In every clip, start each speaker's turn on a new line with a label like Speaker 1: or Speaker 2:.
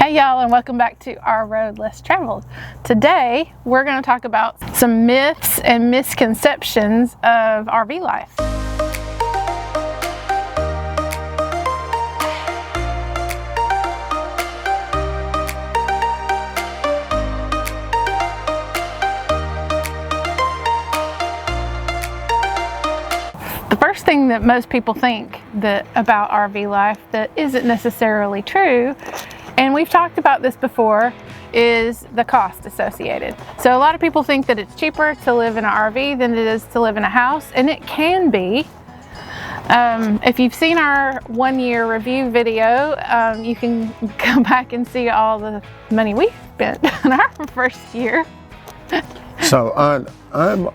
Speaker 1: Hey y'all, and welcome back to Our Road Less Traveled. Today we're going to talk about some myths and misconceptions of RV life. The first thing that most people think about RV life that isn't necessarily true, and we've talked about this before, is the cost associated. So a lot of people think that it's cheaper to live in an RV than it is to live in a house, and it can be. If you've seen our 1-year review video, you can go back and see all the money we spent in our first year.
Speaker 2: So I'm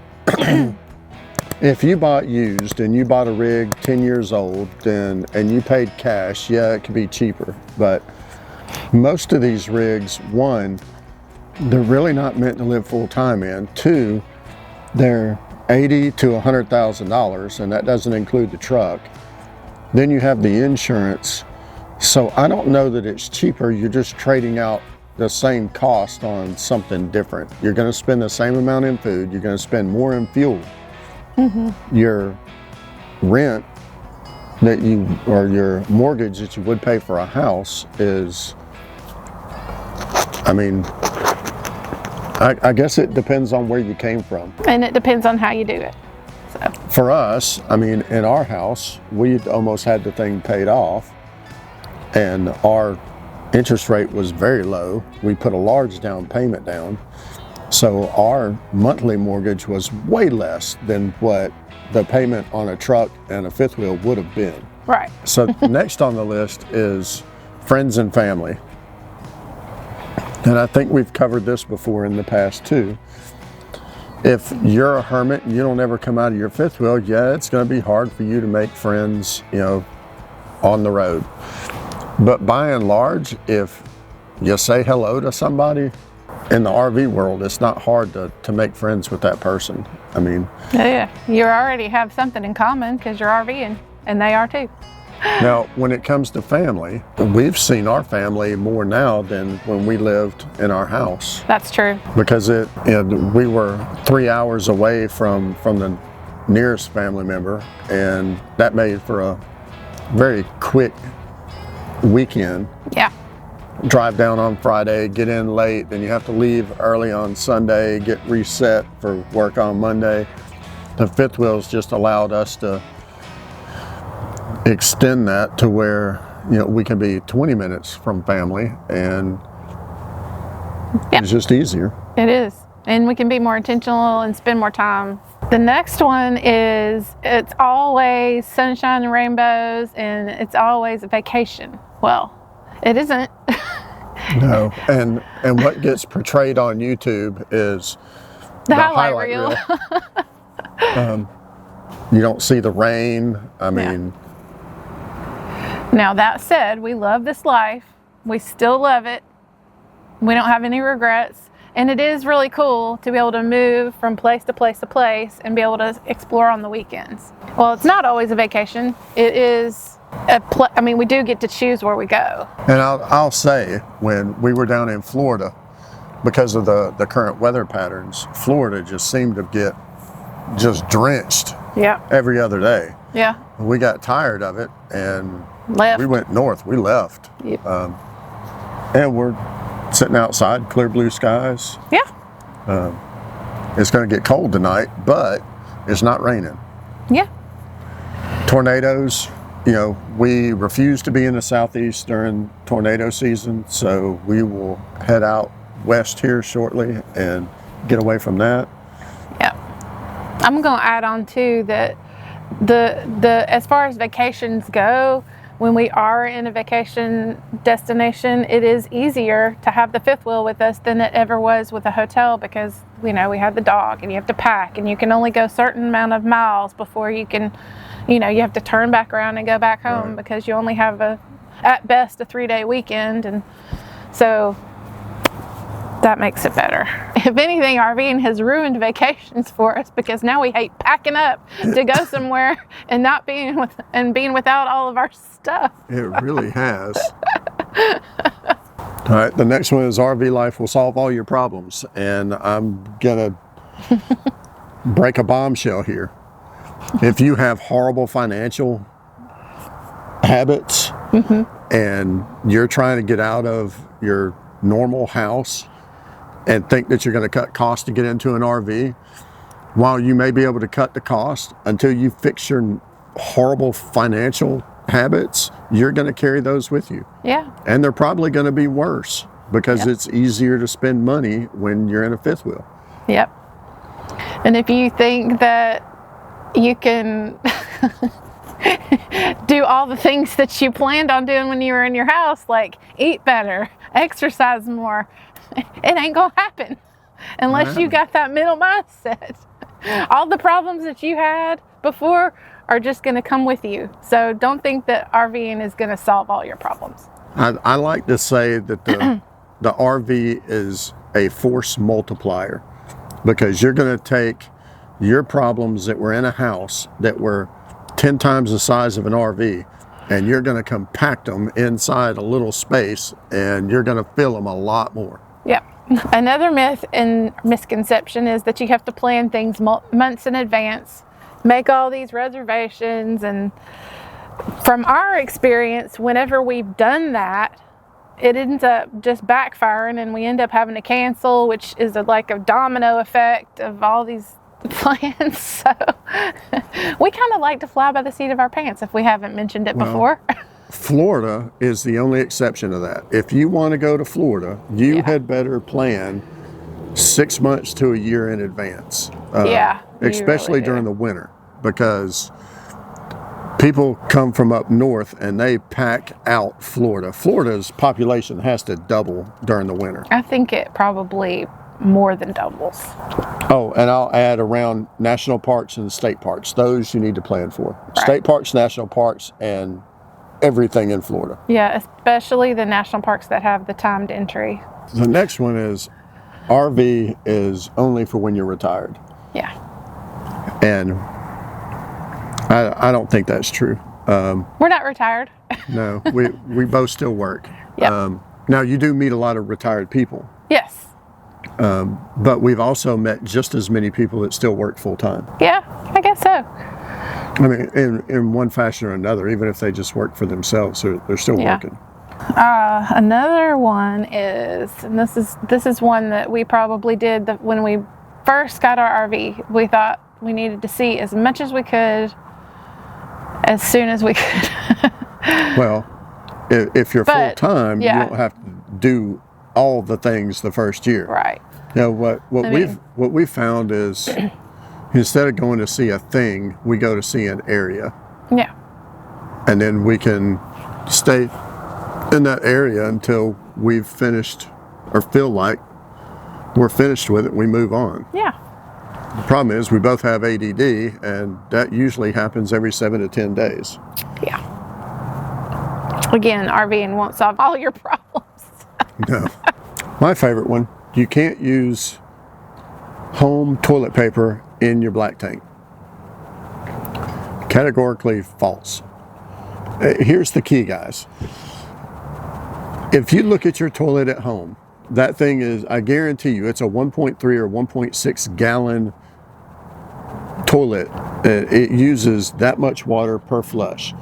Speaker 2: if you bought used and you bought a rig 10 years old and you paid cash, yeah, it could be cheaper. But most of these rigs, one, they're really not meant to live full time in. Two, they're $80,000 to $100,000, and that doesn't include the truck. Then you have the insurance. So I don't know that it's cheaper. You're just trading out the same cost on something different. You're going to spend the same amount in food. You're going to spend more in fuel. Mm-hmm. Your rent or your mortgage that you would pay for a house is, I guess it depends on where you came from.
Speaker 1: And it depends on how you do it. So
Speaker 2: for us, in our house, we almost had the thing paid off, and our interest rate was very low. We put a large down payment down. So our monthly mortgage was way less than what the payment on a truck and a fifth wheel would have been.
Speaker 1: Right.
Speaker 2: So next on the list is friends and family. And I think we've covered this before in the past too. If you're a hermit and you don't ever come out of your fifth wheel, yeah, it's going to be hard for you to make friends, on the road. But by and large, if you say hello to somebody, in the RV world, it's not hard to make friends with that person.
Speaker 1: Yeah, you already have something in common because you're RVing, and they are too.
Speaker 2: Now, when it comes to family, we've seen our family more now than when we lived in our house.
Speaker 1: That's true.
Speaker 2: Because we were 3 hours away from the nearest family member, and that made for a very quick weekend.
Speaker 1: Yeah.
Speaker 2: Drive down on Friday, get in late, then you have to leave early on Sunday, get reset for work on Monday. The fifth wheels just allowed us to extend that to where we can be 20 minutes from family, and it's just easier.
Speaker 1: It is, and we can be more intentional and spend more time. The next one is it's always sunshine and rainbows, and it's always a vacation. Well, it isn't.
Speaker 2: No, and what gets portrayed on YouTube is
Speaker 1: the highlight reel.
Speaker 2: You don't see the rain.
Speaker 1: Now that said, we love this life. We still love it. We don't have any regrets. And it is really cool to be able to move from place to place to place and be able to explore on the weekends. Well, it's not always a vacation. It is we do get to choose where we go.
Speaker 2: And I'll say, when we were down in Florida, because of the current weather patterns, Florida just seemed to get just drenched every other day.
Speaker 1: Yeah.
Speaker 2: We got tired of it and
Speaker 1: left.
Speaker 2: We went north. We left.
Speaker 1: Yep.
Speaker 2: And we're sitting outside, clear blue skies.
Speaker 1: Yeah.
Speaker 2: It's going to get cold tonight, but it's not raining.
Speaker 1: Yeah.
Speaker 2: Tornadoes. We refuse to be in the southeast during tornado season, so we will head out west here shortly and get away from that.
Speaker 1: Yeah. I'm going to add on too that the as far as vacations go, when we are in a vacation destination, it is easier to have the fifth wheel with us than it ever was with a hotel, because we have the dog and you have to pack and you can only go a certain amount of miles before you can, you have to turn back around and go back home, right, because you only have at best a 3-day weekend. And so that makes it better. If anything, RVing has ruined vacations for us, because now we hate packing up to go somewhere and not being being without all of our stuff.
Speaker 2: It really has. All right, the next one is RV life will solve all your problems. And I'm gonna break a bombshell here. If you have horrible financial habits and you're trying to get out of your normal house and think that you're gonna cut costs to get into an RV, while you may be able to cut the cost, until you fix your horrible financial habits, you're going to carry those with you.
Speaker 1: Yeah.
Speaker 2: And they're probably going to be worse because it's easier to spend money when you're in a fifth wheel.
Speaker 1: Yep. And if you think that you can do all the things that you planned on doing when you were in your house, like eat better, exercise more, it ain't going to happen unless you got that middle mindset. All the problems that you had before are just going to come with you. So don't think that RVing is going to solve all your problems.
Speaker 2: I like to say that the RV is a force multiplier, because you're going to take your problems that were in a house that were 10 times the size of an RV, and you're going to compact them inside a little space, and you're going to feel them a lot more.
Speaker 1: Yep. Another myth and misconception is that you have to plan things months in advance, make all these reservations, and from our experience, whenever we've done that, it ends up just backfiring and we end up having to cancel, which is like a domino effect of all these plans. So we kind of like to fly by the seat of our pants if we haven't mentioned it before.
Speaker 2: Florida is the only exception to that. If you want to go to Florida, you had better plan 6 months to a year in advance. Especially
Speaker 1: really
Speaker 2: during the winter, because people come from up north and they pack out Florida. Florida's population has to double during the winter.
Speaker 1: I think it probably more than doubles.
Speaker 2: Oh, and I'll add around national parks and state parks. Those you need to plan for.
Speaker 1: Right.
Speaker 2: State parks, national parks, and everything in Florida.
Speaker 1: Yeah, especially the national parks that have the timed entry.
Speaker 2: The next one is RV is only for when you're retired.
Speaker 1: Yeah.
Speaker 2: And I don't think that's true.
Speaker 1: We're not retired.
Speaker 2: No, we both still work.
Speaker 1: Yep.
Speaker 2: Now, you do meet a lot of retired people.
Speaker 1: Yes.
Speaker 2: But we've also met just as many people that still work full time.
Speaker 1: Yeah, I guess so.
Speaker 2: I mean, in one fashion or another, even if they just work for themselves, they're still working.
Speaker 1: Another one is, and this is one that we probably did when we first got our RV. We thought we needed to see as much as we could, as soon as we could.
Speaker 2: Well, if you're full time, you don't have to do all the things the first year.
Speaker 1: Right.
Speaker 2: You know, what we've found is, instead of going to see a thing, we go to see an area.
Speaker 1: Yeah.
Speaker 2: And then we can stay in that area until we've finished, or feel like we're finished with it, we move on.
Speaker 1: Yeah.
Speaker 2: The problem is we both have ADD, and that usually happens every 7 to 10 days.
Speaker 1: Yeah. Again, RVing won't solve all your problems.
Speaker 2: No. My favorite one, you can't use home toilet paper in your black tank. Categorically false. Here's the key, guys. If you look at your toilet at home, that thing is, I guarantee you, it's a 1.3 or 1.6 gallon toilet. It uses that much water per flush.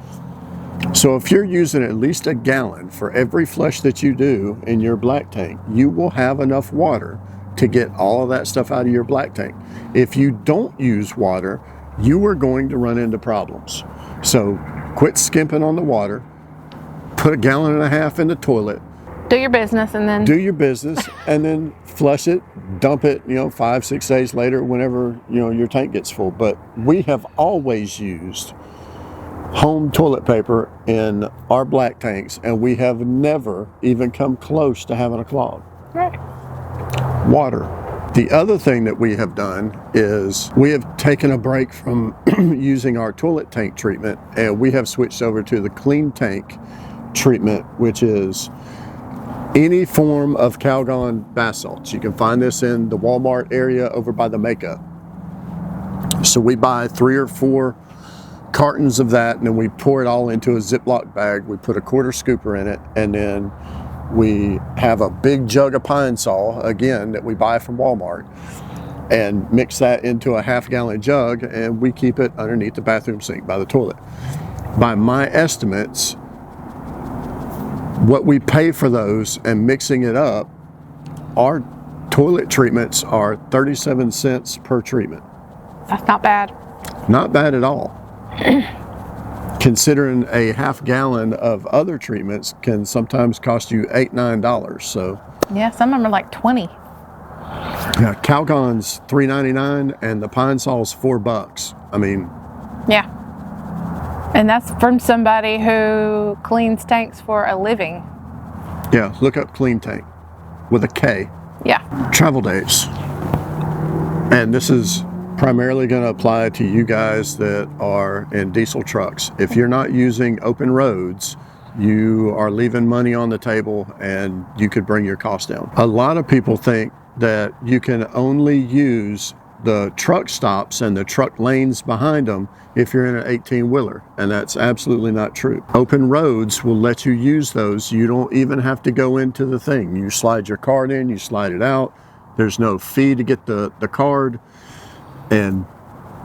Speaker 2: So if you're using at least a gallon for every flush that you do in your black tank, you will have enough water to get all of that stuff out of your black tank. If you don't use water, you are going to run into problems. So quit skimping on the water, put 1.5 gallons in the toilet,
Speaker 1: Do your business and then...
Speaker 2: do your business, and then flush it, dump it, 5-6 days later, whenever, your tank gets full. But we have always used home toilet paper in our black tanks, and we have never even come close to having a clog.
Speaker 1: Right.
Speaker 2: Water. The other thing that we have done is we have taken a break from using our toilet tank treatment, and we have switched over to the clean tank treatment, which is any form of Calgon bath salts. You can find this in the Walmart area over by the makeup. So we buy 3 or 4 cartons of that, and then we pour it all into a Ziploc bag. We put a 1/4 scooper in it, and then We have a big jug of Pine Sol, again, that we buy from Walmart, and mix that into a half-gallon jug, and we keep it underneath the bathroom sink by the toilet. By my estimates, what we pay for those and mixing it up, our toilet treatments are 37 cents per treatment.
Speaker 1: That's not bad.
Speaker 2: Not bad at all. Considering a half gallon of other treatments can sometimes cost you $8, $9. So
Speaker 1: yeah, some of them are like 20.
Speaker 2: yeah, Calgon's $3.99 and the Pine Sol's $4. I mean,
Speaker 1: yeah. And that's from somebody who cleans tanks for a living.
Speaker 2: yeah, look up Clean Tank with a K.
Speaker 1: Yeah.
Speaker 2: Travel days. And this is primarily going to apply to you guys that are in diesel trucks. If you're not using open roads, you are leaving money on the table and you could bring your costs down. A lot of people think that you can only use the truck stops and the truck lanes behind them if you're in an 18-wheeler, and that's absolutely not true. Open roads will let you use those. You don't even have to go into the thing. You slide your card in, you slide it out. There's no fee to get the card. And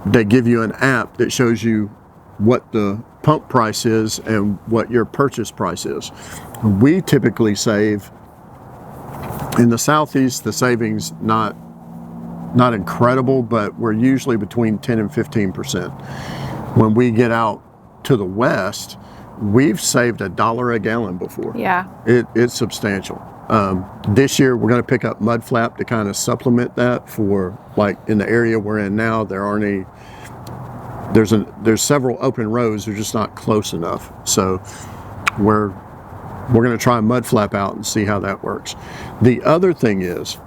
Speaker 2: they give you an app that shows you what the pump price is and what your purchase price is. We typically save, in the Southeast, the savings not incredible, but we're usually between 10 and 15%. When we get out to the West, we've saved $1 a gallon before.
Speaker 1: Yeah.
Speaker 2: It's substantial. This year we're going to pick up mud flap to kind of supplement that for, like, in the area we're in now, there aren't any, there's several open roads, they're just not close enough. So we're going to try mud flap out and see how that works. The other thing is,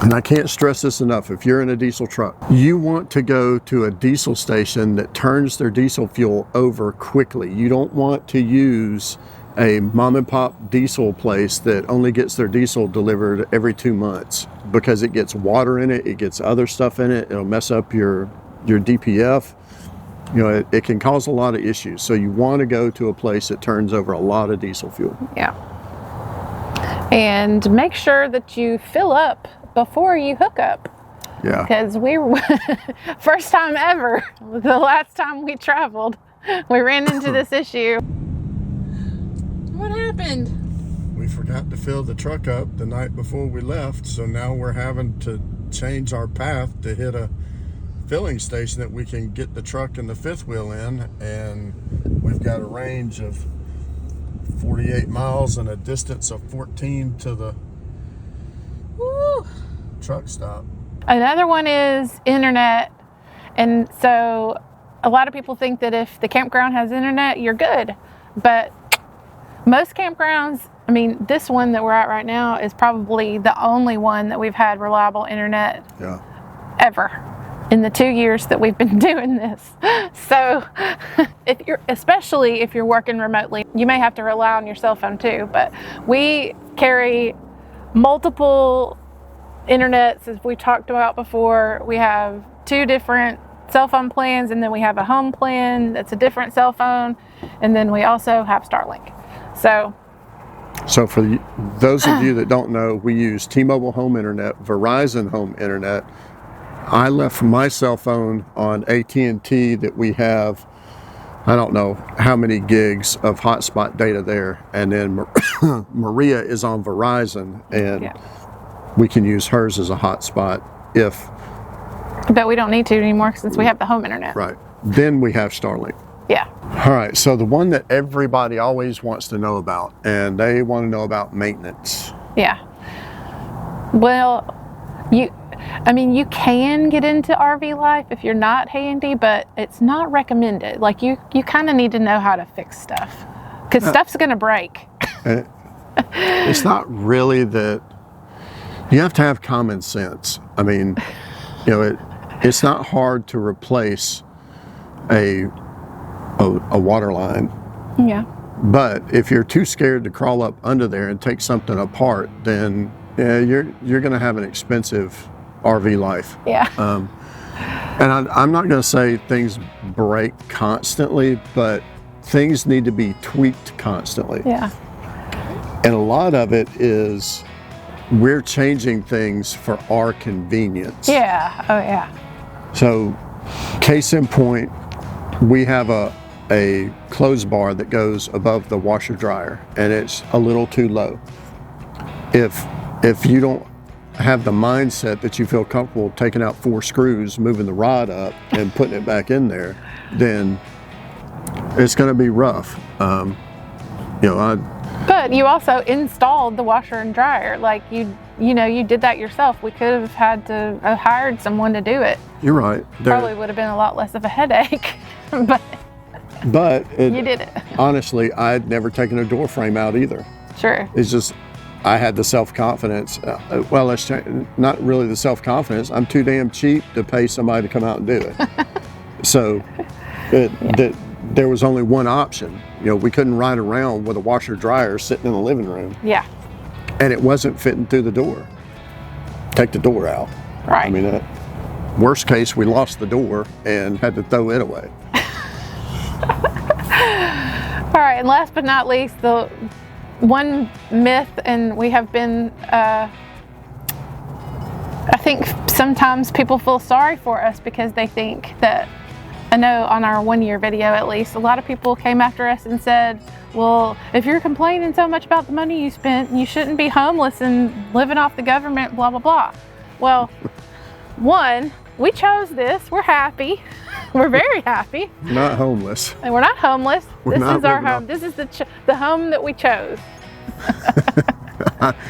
Speaker 2: and I can't stress this enough, if you're in a diesel truck, you want to go to a diesel station that turns their diesel fuel over quickly. You don't want to use a mom and pop diesel place that only gets their diesel delivered every 2 months, because it gets water in it, it gets other stuff in it, it'll mess up your DPF. You know, it can cause a lot of issues. So you want to go to a place that turns over a lot of diesel fuel.
Speaker 1: Yeah. And make sure that you fill up before you hook up.
Speaker 2: Yeah.
Speaker 1: Because we were, first time ever, the last time we traveled, we ran into this issue. What happened?
Speaker 2: We forgot to fill the truck up the night before we left, so now we're having to change our path to hit a filling station that we can get the truck and the fifth wheel in, and we've got a range of 48 miles and a distance of 14 to the truck stop.
Speaker 1: Another one is internet. And so a lot of people think that if the campground has internet, you're good. But most campgrounds, I mean, this one that we're at right now is probably the only one that we've had reliable internet ever in the 2 years that we've been doing this. So especially if you're working remotely, you may have to rely on your cell phone too, but we carry multiple internets, as we talked about before. We have 2 different cell phone plans, and then we have a home plan that's a different cell phone, and then we also have Starlink. So
Speaker 2: for those of you that don't know, we use T-Mobile Home Internet, Verizon Home Internet. I left my cell phone on AT&T that we have, I don't know how many gigs of hotspot data there, and then Maria is on Verizon, and we can use hers as a hotspot if...
Speaker 1: But we don't need to anymore since we have the home internet.
Speaker 2: Right. Then we have Starlink.
Speaker 1: Yeah.
Speaker 2: All right, so the one that everybody always wants to know about, and they want to know about maintenance. Yeah.
Speaker 1: Well, you can get into RV life if you're not handy, but it's not recommended. Like, you kind of need to know how to fix stuff, because stuff's going to break.
Speaker 2: It's not really that. You have to have common sense. I mean, you know, it's not hard to replace a water line.
Speaker 1: Yeah.
Speaker 2: But if you're too scared to crawl up under there and take something apart, then you're going to have an expensive RV life.
Speaker 1: Yeah.
Speaker 2: And I'm not going to say things break constantly, but things need to be tweaked constantly.
Speaker 1: Yeah.
Speaker 2: And a lot of it is we're changing things for our convenience.
Speaker 1: Yeah. Oh, yeah.
Speaker 2: So, case in point, we have a clothes bar that goes above the washer dryer, and it's a little too low. If you don't have the mindset that you feel comfortable taking out 4 screws, moving the rod up, and putting it back in there, then it's going to be rough.
Speaker 1: But you also installed the washer and dryer. Like you did that yourself. We could have had to have hired someone to do it.
Speaker 2: You're right.
Speaker 1: Probably would have been a lot less of a headache.
Speaker 2: But
Speaker 1: you did it.
Speaker 2: Honestly, I'd never taken a door frame out either.
Speaker 1: Sure.
Speaker 2: It's just I had the self-confidence. Not really the self-confidence. I'm too damn cheap to pay somebody to come out and do it. So there was only one option. We couldn't ride around with a washer dryer sitting in the living room.
Speaker 1: Yeah.
Speaker 2: And it wasn't fitting through the door. Take the door out.
Speaker 1: Right.
Speaker 2: I mean, worst case, we lost the door and had to throw it away.
Speaker 1: All right, and last but not least, the one myth, and we have been, I think sometimes people feel sorry for us because they think that, I know on our 1-year video at least, a lot of people came after us and said, well, if you're complaining so much about the money you spent, you shouldn't be homeless and living off the government, blah, blah, blah. Well, one, we chose this. We're happy. We're very happy.
Speaker 2: Not homeless.
Speaker 1: And we're not homeless.
Speaker 2: This
Speaker 1: is our home. This is the home that we chose.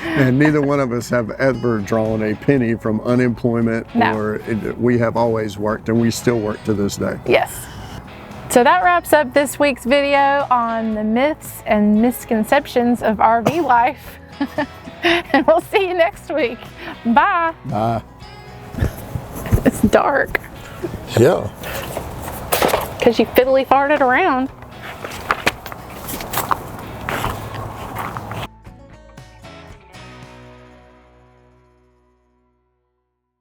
Speaker 2: And neither one of us have ever drawn a penny from unemployment.
Speaker 1: No.
Speaker 2: We have always worked, and we still work to this day.
Speaker 1: Yes. So that wraps up this week's video on the myths and misconceptions of RV life. And we'll see you next week. Bye.
Speaker 2: Bye.
Speaker 1: It's dark.
Speaker 2: Yeah.
Speaker 1: Because you fiddly farted around.